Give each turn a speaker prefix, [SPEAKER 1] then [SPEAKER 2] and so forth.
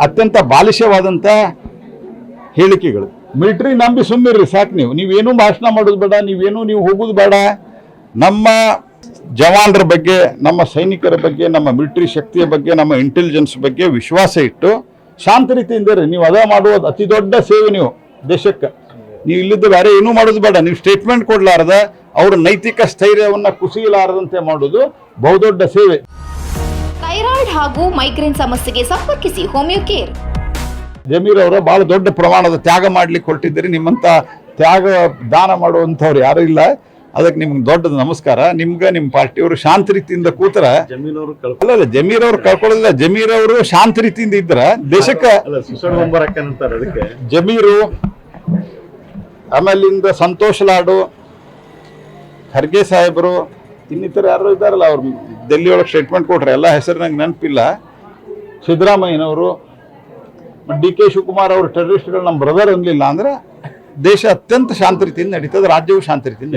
[SPEAKER 1] ಅತ್ಯಂತ ಬಾಲಿಷ್ಯವಾದಂಥ ಹೇಳಿಕೆಗಳು. ಮಿಲಿಟರಿ ನಂಬಿ ಸುಮ್ಮಿರ್ರಿ ಸಾಕು. ನೀವೇನೂ ಭಾಷಣ ಮಾಡೋದು ಬೇಡ, ನೀವು ಹೋಗೋದು ಬೇಡ. ನಮ್ಮ ಜವಾನರ ಬಗ್ಗೆ, ನಮ್ಮ ಸೈನಿಕರ ಬಗ್ಗೆ, ನಮ್ಮ ಮಿಲಿಟರಿ ಶಕ್ತಿಯ ಬಗ್ಗೆ, ನಮ್ಮ ಇಂಟೆಲಿಜೆನ್ಸ್ ಬಗ್ಗೆ ವಿಶ್ವಾಸ ಇಟ್ಟು ಶಾಂತ ರೀತಿಯಿಂದ ಇರ್ರಿ. ನೀವು ಅದ ಮಾಡುವುದು ಅತಿ ದೊಡ್ಡ ಸೇವೆ. ನೀವು ದೇಶಕ್ಕೆ ನೀವು ಇಲ್ಲಿದ್ದು ಬೇರೆ ಏನೂ ಮಾಡೋದು ಬೇಡ. ನೀವು ಸ್ಟೇಟ್ಮೆಂಟ್ ಕೊಡಲಾರ್ದ ಅವರ ನೈತಿಕ ಸ್ಥೈರ್ಯವನ್ನು ಕುಸಿಯಲಾರದಂತೆ ಮಾಡೋದು ಬಹುದೊಡ್ಡ ಸೇವೆ.
[SPEAKER 2] ಥೈರಾಯ್ಡ್ ಹಾಗೂ ಮೈಗ್ರೇನ್ ಸಮಸ್ಯೆಗೆ ಸಂಪರ್ಕಿಸಿ ಹೋಮಿಯೋ ಕೇರ್.
[SPEAKER 1] ಜಮೀರ್ ಅವರ ಬಹಳ ದೊಡ್ಡ ಪ್ರಮಾಣದ ತ್ಯಾಗ ಮಾಡ್ಲಿಕ್ಕೆ ಹೊರಟಿದ್ದೀರಿ. ನಿಮ್ಮಂತ ತ್ಯಾಗ ದಾನ ಮಾಡುವಂಥವ್ರು ಯಾರು ಇಲ್ಲ. ಅದಕ್ಕೆ ನಿಮ್ಗೆ ದೊಡ್ಡದು ನಮಸ್ಕಾರ. ನಿಮ್ಗೆ ನಿಮ್ಮ ಪಾರ್ಟಿಯವರು ಶಾಂತ ರೀತಿಯಿಂದ ಕೂತರ ಅಲ್ಲ, ಜಮೀರ್ ಅವ್ರು ಕಳ್ಕೊಳ್ಳೋದಿಲ್ಲ. ಜಮೀರ್ ಅವರು ಶಾಂತ ರೀತಿಯಿಂದ ಇದ್ರ ದೇಶಕ್ಕೆ ಜಮೀರು, ಆಮೇಲಿಂದ ಸಂತೋಷ್ ಲಾಡು, ಖರ್ಗೆ ಸಾಹೇಬರು, ಇನ್ನಿತರ ಯಾರು ಇದ್ದಾರಲ್ಲ, ಅವ್ರು ಡೆಲ್ಲಿ ಒಳಗೆ ಸ್ಟೇಟ್ಮೆಂಟ್ ಕೊಟ್ರೆ ಎಲ್ಲ ಹೆಸರು ನಂಗೆ ನೆನಪಿಲ್ಲ. ಸಿದ್ದರಾಮಯ್ಯನವರು, DK ಶಿವಕುಮಾರ್ ಅವರು ಟೆರರಿಸ್ಟ್ಗಳು ನಮ್ಮ ಬ್ರದರ್ ಅನ್ಲಿಲ್ಲ ಅಂದ್ರೆ ದೇಶ ಅತ್ಯಂತ ಶಾಂತ ರೀತಿಯಿಂದ ನಡೀತದೆ, ರಾಜ್ಯವು ಶಾಂತ ರೀತಿಯಿಂದ.